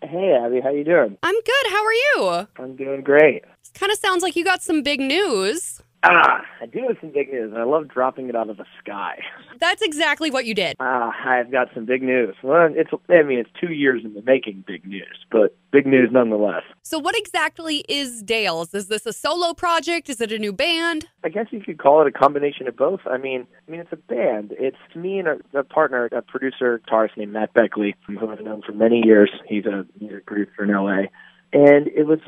Hey, Abby, how you doing? I'm good. How are you? I'm doing great. This kind of sounds like you got some big news. I do have some big news, and I love dropping it out of the sky. That's exactly what you did. I've got some big news. Well, it's 2 years in the making big news, but big news nonetheless. So what exactly is Dale's? Is this a solo project? Is it a new band? I guess you could call it a combination of both. I mean, it's a band. It's me and a partner, a producer, guitarist named Matt Beckley, who I've known for many years. He's a music producer in L.A., and it was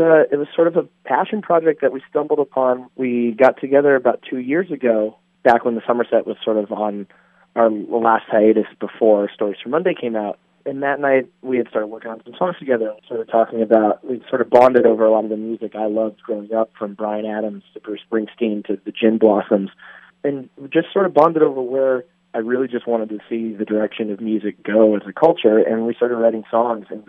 sort of a passion project that we stumbled upon. We got together about 2 years ago, back when the Somerset was sort of on our last hiatus before Stories from Monday came out. And Matt and I, we had started working on some songs together and started talking about, we sort of bonded over a lot of the music I loved growing up, from Bryan Adams to Bruce Springsteen to the Gin Blossoms, and we just sort of bonded over where I really just wanted to see the direction of music go as a culture, and we started writing songs, and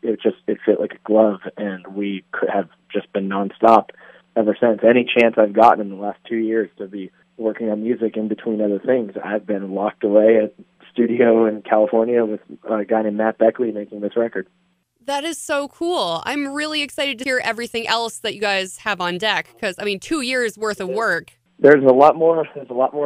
it fit like a glove, and we could have just been nonstop ever since. Any chance I've gotten in the last 2 years to be working on music in between other things, I've been locked away at studio in California with a guy named Matt Beckley making this record. That is so cool. I'm really excited to hear everything else that you guys have on deck, because, 2 years worth of work. There's a lot more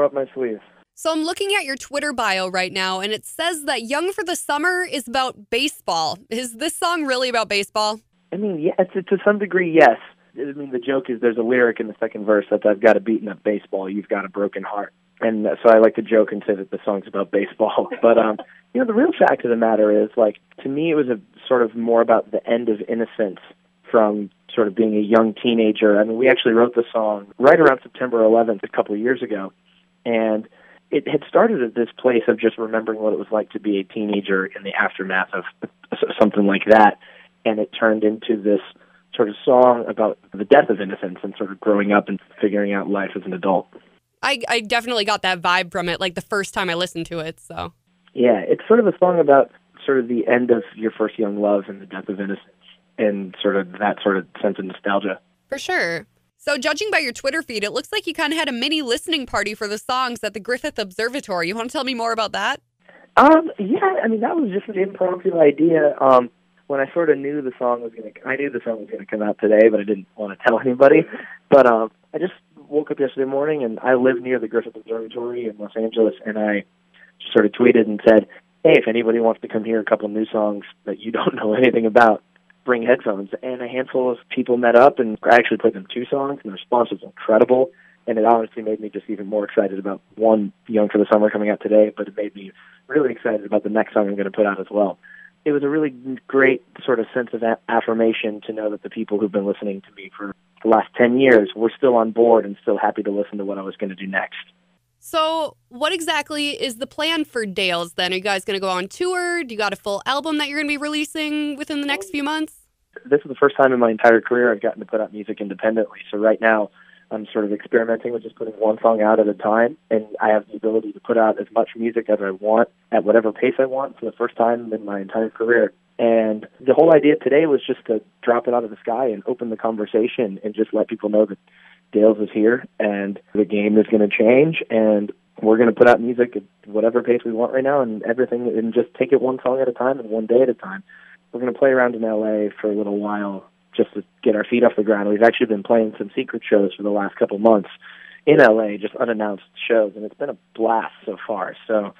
up my sleeve. So I'm looking at your Twitter bio right now, and it says that Young for the Summer is about baseball. Is this song really about baseball? Yeah, to some degree, yes. The joke is there's a lyric in the second verse that's, "I've got a beaten up baseball, you've got a broken heart." And so I like to joke and say that the song's about baseball. But, the real fact of the matter is, to me, it was a sort of more about the end of innocence from sort of being a young teenager. We actually wrote the song right around September 11th a couple of years ago. And it had started at this place of just remembering what it was like to be a teenager in the aftermath of something like that. And it turned into this sort of song about the death of innocence and sort of growing up and figuring out life as an adult. I definitely got that vibe from it, the first time I listened to it, so. Yeah, it's sort of a song about sort of the end of your first young love and the death of innocence and sort of that sort of sense of nostalgia. For sure. So judging by your Twitter feed, it looks like you kind of had a mini listening party for the songs at the Griffith Observatory. You want to tell me more about that? That was just an impromptu idea. When I sort of knew the song was going to come out today, but I didn't want to tell anybody. But I just woke up yesterday morning, and I live near the Griffith Observatory in Los Angeles, and I just sort of tweeted and said, "Hey, if anybody wants to come hear a couple new songs that you don't know anything about, bring headphones." And a handful of people met up, and I actually played them 2 songs, and the response was incredible. And it honestly made me just even more excited about, one, Young for the Summer coming out today, but it made me really excited about the next song I'm going to put out as well. It was a really great sort of sense of affirmation to know that the people who've been listening to me for the last 10 years were still on board and still happy to listen to what I was going to do next. So what exactly is the plan for Dale's then? Are you guys going to go on tour? Do you got a full album that you're going to be releasing within the next few months? This is the first time in my entire career I've gotten to put out music independently. So right now I'm sort of experimenting with just putting one song out at a time, and I have the ability to put out as much music as I want at whatever pace I want for the first time in my entire career. And the whole idea today was just to drop it out of the sky and open the conversation and just let people know that Dale's is here and the game is going to change, and we're going to put out music at whatever pace we want right now and everything, and just take it one song at a time and one day at a time. We're going to play around in L.A. for a little while just to get our feet off the ground. We've actually been playing some secret shows for the last couple months in L.A., just unannounced shows, and it's been a blast so far. So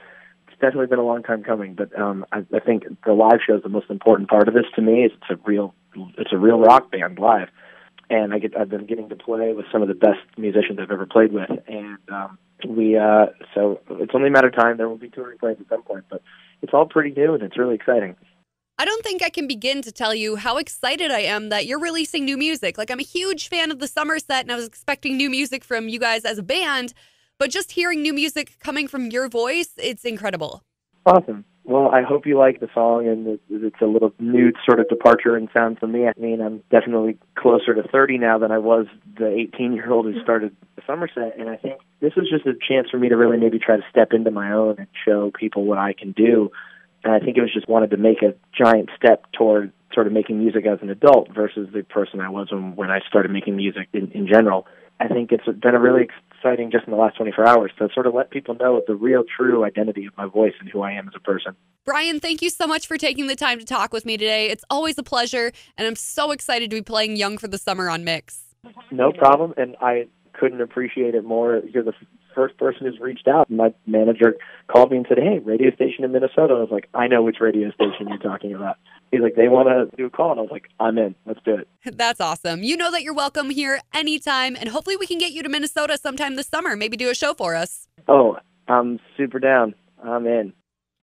it's definitely been a long time coming, but I think the live show is the most important part of this to me. It's a real rock band live, and I've been getting to play with some of the best musicians I've ever played with, and so it's only a matter of time. There will be touring plans at some point, but it's all pretty new and it's really exciting. I don't think I can begin to tell you how excited I am that you're releasing new music. I'm a huge fan of the Somerset, and I was expecting new music from you guys as a band, but just hearing new music coming from your voice, it's incredible. Awesome. Well, I hope you like the song, and it's a little new sort of departure in sound for me. I'm definitely closer to 30 now than I was the 18-year-old who started the Somerset, and I think this was just a chance for me to really maybe try to step into my own and show people what I can do. And I think it was just wanted to make a giant step toward sort of making music as an adult versus the person I was when I started making music in general. I think it's been a really exciting just in the last 24 hours to sort of let people know the real, true identity of my voice and who I am as a person. Brian, thank you so much for taking the time to talk with me today. It's always a pleasure, and I'm so excited to be playing Young for the Summer on Mix. No problem, and I couldn't appreciate it more. You're the first person who's reached out. My manager called me and said, hey, radio station in Minnesota. I was like, I know which radio station you're talking about. He's like, they want to do a call. And I was like, I'm in. Let's do it. That's awesome. You know that you're welcome here anytime, and hopefully we can get you to Minnesota sometime this summer. Maybe do a show for us. Oh, I'm super down. I'm in.